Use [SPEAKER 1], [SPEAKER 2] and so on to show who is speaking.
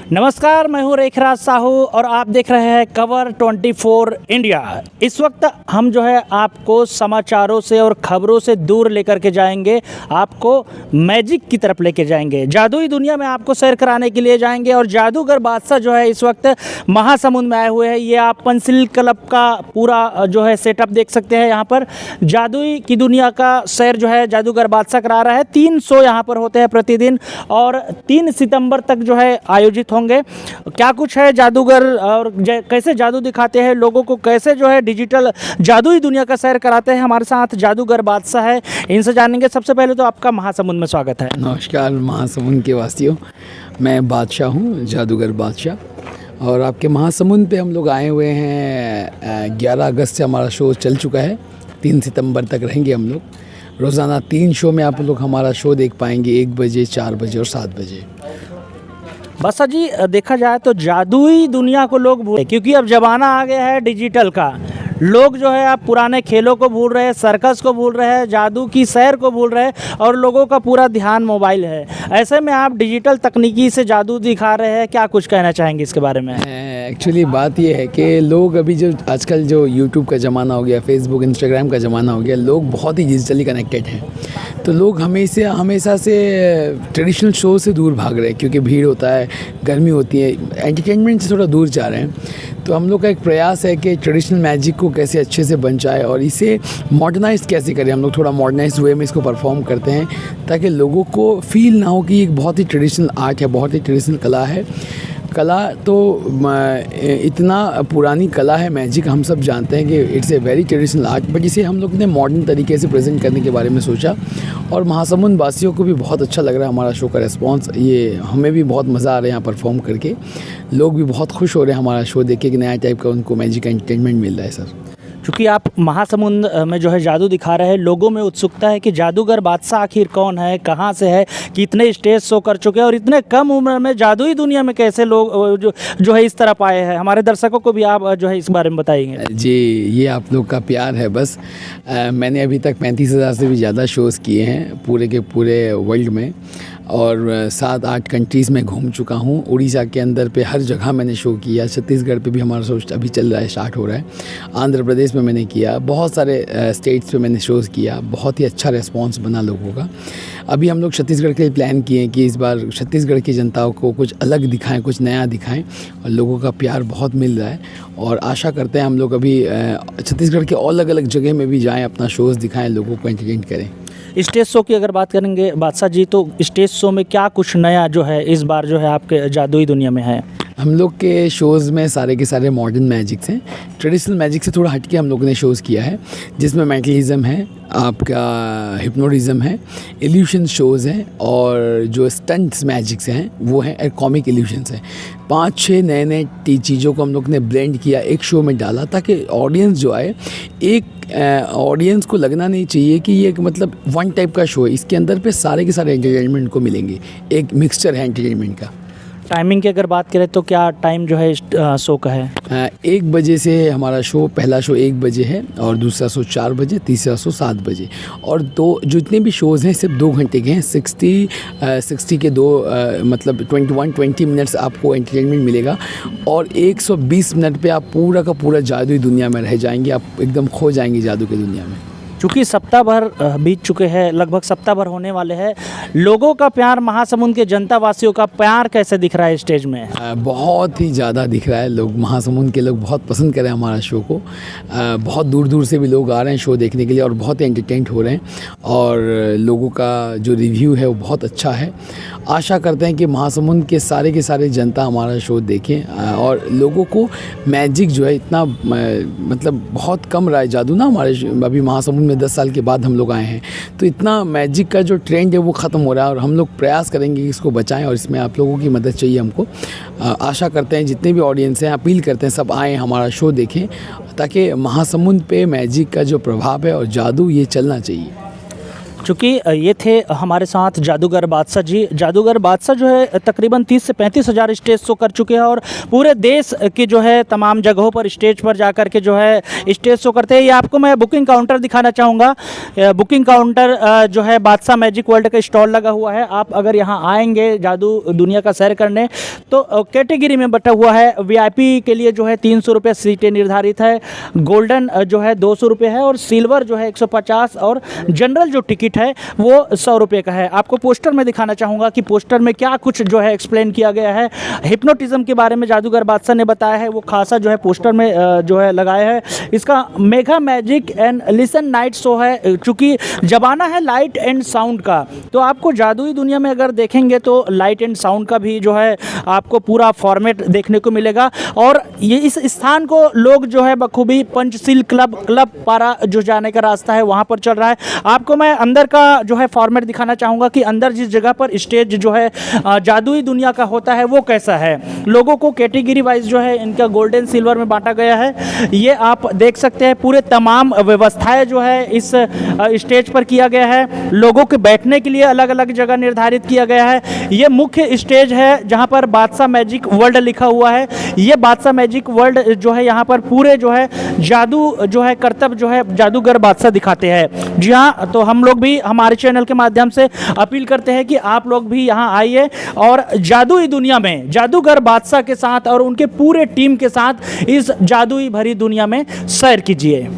[SPEAKER 1] नमस्कार, मैं हूं रेखराज साहू और आप देख रहे हैं कवर 24 इंडिया। इस वक्त हम जो है आपको समाचारों से और खबरों से दूर लेकर के जाएंगे, आपको मैजिक की तरफ लेके जाएंगे, जादुई दुनिया में आपको सैर कराने के लिए जाएंगे। और जादूगर बादशाह जो है इस वक्त महासमुंद में आए हुए हैं। ये आप पंसिल क्लब का पूरा जो है सेटअप देख सकते हैं। यहाँ पर जादुई की दुनिया का सैर जो है जादूगर बादशाह करा रहा है। 3 शो यहाँ पर होते हैं प्रतिदिन और 3 सितंबर तक जो है आयोजित होंगे। क्या कुछ है जादूगर और कैसे जादू दिखाते हैं लोगों को, कैसे जो है डिजिटल जादुई दुनिया का सैर कराते हैं। हमारे साथ जादूगर बादशाह है, इनसे जानेंगे। सबसे पहले तो आपका महासमुंद में स्वागत है।
[SPEAKER 2] नमस्कार महासमुंद के वासियों, मैं बादशाह हूँ, जादूगर बादशाह। और आपके महासमुंद पे हम लोग आए हुए हैं। 11 अगस्त से हमारा शो चल चुका है, 3 सितंबर तक रहेंगे हम लोग। रोज़ाना 3 शो में आप लोग हमारा शो देख पाएंगे, 1 बजे, 4 बजे और 7 बजे।
[SPEAKER 1] बादशाह जी, देखा जाए तो जादुई दुनिया को लोग भूल, क्योंकि अब ज़माना आ गया है डिजिटल का। लोग जो है अब पुराने खेलों को भूल रहे हैं, सर्कस को भूल रहे हैं, जादू की सैर को भूल रहे हैं और लोगों का पूरा ध्यान मोबाइल है। ऐसे में आप डिजिटल तकनीकी से जादू दिखा रहे हैं, क्या कुछ कहना चाहेंगे इसके बारे में?
[SPEAKER 2] एक्चुअली बात ये है कि लोग अभी जो आजकल जो यूट्यूब का ज़माना हो गया, फेसबुक, इंस्टाग्राम का ज़माना हो गया, लोग बहुत ही डिजिटली कनेक्टेड हैं। तो लोग हमेशा से ट्रेडिशनल शो से दूर भाग रहे हैं, क्योंकि भीड़ होता है, गर्मी होती है, एंटरटेनमेंट से थोड़ा दूर जा रहे हैं। तो हम लोग का एक प्रयास है कि ट्रेडिशनल मैजिक को कैसे अच्छे से बन जाए और इसे मॉडर्नाइज कैसे करें। हम लोग थोड़ा मॉडर्नाइज वे में इसको परफॉर्म करते हैं ताकि लोगों को फील ना हो कि एक बहुत ही ट्रेडिशनल आर्ट है, बहुत ही ट्रेडिशनल कला है। कला तो इतना पुरानी कला है मैजिक, हम सब जानते हैं कि it's a very traditional art, but इसे हम लोग ने मॉडर्न तरीके से प्रेजेंट करने के बारे में सोचा। और महासमुंद वासियों को भी बहुत अच्छा लग रहा है हमारा शो का रिस्पांस। ये हमें भी बहुत मज़ा आ रहा है यहाँ परफॉर्म करके। लोग भी बहुत खुश हो रहे हैं हमारा शो देख के कि नया टाइप का उनको मैजिक एंटरटेनमेंट मिल रहा है सर।
[SPEAKER 1] क्योंकि आप महासमुंद में जो है जादू दिखा रहे हैं, लोगों में उत्सुकता है कि जादूगर बादशाह आखिर कौन है, कहाँ से है, कितने स्टेज शो कर चुके हैं और इतने कम उम्र में जादुई दुनिया में कैसे लोग जो है इस तरफ आए हैं। हमारे दर्शकों को भी आप जो है इस बारे में बताएंगे।
[SPEAKER 2] जी, ये आप लोग का प्यार है बस। मैंने अभी तक 35,000 से भी ज़्यादा शोज़ किए हैं पूरे के पूरे वर्ल्ड में और 7-8 कंट्रीज़ में घूम चुका हूँ। उड़ीसा के अंदर पे हर जगह मैंने शो किया। छत्तीसगढ़ पे भी हमारा शो अभी चल रहा है, स्टार्ट हो रहा है। आंध्र प्रदेश में मैंने किया, बहुत सारे स्टेट्स पे मैंने शोज़ किया। बहुत ही अच्छा रिस्पांस बना लोगों का। अभी हम लोग छत्तीसगढ़ के लिए प्लान किए हैं कि इस बार छत्तीसगढ़ की जनता को कुछ अलग दिखाएं, कुछ नया दिखाएं और लोगों का प्यार बहुत मिल रहा है। और आशा करते हैं हम लोग अभी छत्तीसगढ़ के अलग अलग जगह में भी जाएँ, अपना शोज़ दिखाएँ, लोगों को एंटरटेन करें।
[SPEAKER 1] स्टेज शो की अगर बात करेंगे बादशाह जी, तो स्टेज शो में क्या कुछ नया जो है इस बार जो है आपके जादुई दुनिया में है?
[SPEAKER 2] हम लोग के शोज़ में सारे के सारे मॉडर्न मैजिक्स हैं। ट्रेडिशनल मैजिक से थोड़ा हटके हम लोगों ने शोज़ किया है, जिसमें मेंटलिज्म है, आपका हिप्नोटिज्म है, इल्यूशन शोज़ हैं और जो स्टंट्स मैजिक्स हैं वो हैं, कॉमिक इल्यूशंस हैं। 5-6 नए चीज़ों को हम लोग ने ब्लेंड किया, एक शो में डाला ताकि ऑडियंस जो आए, एक ऑडियंस को लगना नहीं चाहिए कि ये मतलब वन टाइप का शो है। इसके अंदर पे सारे के सारे एंटरटेनमेंट को मिलेंगे, एक मिक्सचर है एंटरटेनमेंट का।
[SPEAKER 1] टाइमिंग की अगर बात करें तो क्या टाइम जो है शो का है?
[SPEAKER 2] 1 बजे से हमारा शो, पहला शो 1 बजे है और दूसरा शो 4 बजे, तीसरा शो 7 बजे। और जितने भी शोज़ हैं सिर्फ 2 घंटे के हैं। 60 के 2 मतलब 20 मिनट्स आपको एंटरटेनमेंट मिलेगा और 120 मिनट पे आप पूरा का पूरा जादुई दुनिया में रह जाएंगे। आप एकदम खो जाएंगे जादू की दुनिया में।
[SPEAKER 1] चूँकि सप्ताह भर बीत चुके हैं, लगभग सप्ताह भर होने वाले हैं, लोगों का प्यार, महासमुंद के जनता वासियों का प्यार कैसे दिख रहा है स्टेज में?
[SPEAKER 2] बहुत ही ज़्यादा दिख रहा है। लोग, महासमुंद के लोग बहुत पसंद कर रहे हैं हमारा शो को। बहुत दूर दूर से भी लोग आ रहे हैं शो देखने के लिए और बहुत एंटरटेन हो रहे हैं और लोगों का जो रिव्यू है वो बहुत अच्छा है। आशा करते हैं कि महासमुंद के सारे जनता हमारा शो देखें और लोगों को मैजिक जो है इतना मतलब बहुत कम रहा है जादू ना हमारे अभी महासमुंद में 10 साल के बाद हम लोग आए हैं, तो इतना मैजिक का जो ट्रेंड है वो ख़त्म हो रहा है और हम लोग प्रयास करेंगे कि इसको बचाएं और इसमें आप लोगों की मदद चाहिए हमको। आशा करते हैं जितने भी ऑडियंस हैं, अपील करते हैं सब आएँ, हमारा शो देखें ताकि महासमुंद पे मैजिक का जो प्रभाव है और जादू ये चलना चाहिए।
[SPEAKER 1] चूँकि ये थे हमारे साथ जादूगर बादशाह जी। जादूगर बादशाह जो है तकरीबन 30 से 35 हज़ार स्टेज शो कर चुके हैं और पूरे देश की जो है तमाम जगहों पर स्टेज पर जा कर के जो है स्टेज शो करते हैं। ये आपको मैं बुकिंग काउंटर दिखाना चाहूँगा। बुकिंग काउंटर जो है बादशाह मैजिक वर्ल्ड का स्टॉल लगा हुआ है। आप अगर यहाँ आएंगे जादू दुनिया का सैर करने तो कैटेगरी में बटा हुआ है। वीआईपी के लिए जो है 300 रुपये सीटें निर्धारित है, गोल्डन जो है 200 रुपये है और सिल्वर जो है 150 और जनरल जो टिकट है वो 100 रुपये का है। आपको पोस्टर में दिखाना चाहूँगा कि पोस्टर में क्या कुछ जो है एक्सप्लेन किया गया है। हिप्नोटिज्म के बारे में जादूगर बादशाह ने बताया है, वो खासा जो है पोस्टर में जो है लगाया है। इसका mega magic and listen night show है। चूँकि जमाना है लाइट एंड साउंड का, तो आपको जादुई दुनिया में अगर देखेंगे तो लाइट एंड साउंड का भी जो है आपको पूरा फॉर्मेट देखने को मिलेगा। और ये इस स्थान को लोग जो है बखूबी पंचशील क्लब पारा जो जाने का रास्ता है वहाँ पर चल रहा है। आपको मैं अंदर का जो है फॉर्मेट दिखाना चाहूँगा कि अंदर जिस जगह पर स्टेज जो है जादुई दुनिया का होता है वो कैसा है। लोगों को कैटेगरी वाइज जो है इनका गोल्डन सिल्वर में बांटा गया है। ये आप देख सकते हैं पूरे तमाम व्यवस्थाएं जो है इस स्टेज पर किया गया है। लोगों के बैठने के लिए अलग अलग जगह निर्धारित किया गया है। ये मुख्य स्टेज है जहाँ पर बादशाह मैजिक वर्ल्ड लिखा हुआ है। ये बादशाह मैजिक वर्ल्ड जो है यहाँ पर पूरे जो है जादू जो है करतब जो है जादूगर बादशाह दिखाते हैं। जी हाँ, तो हम लोग भी हमारे चैनल के माध्यम से अपील करते हैं कि आप लोग भी यहाँ आइए और जादुई दुनिया में जादूगर बादशाह के साथ और उनके पूरे टीम के साथ इस जादुई भरी दुनिया में सैर कीजिए।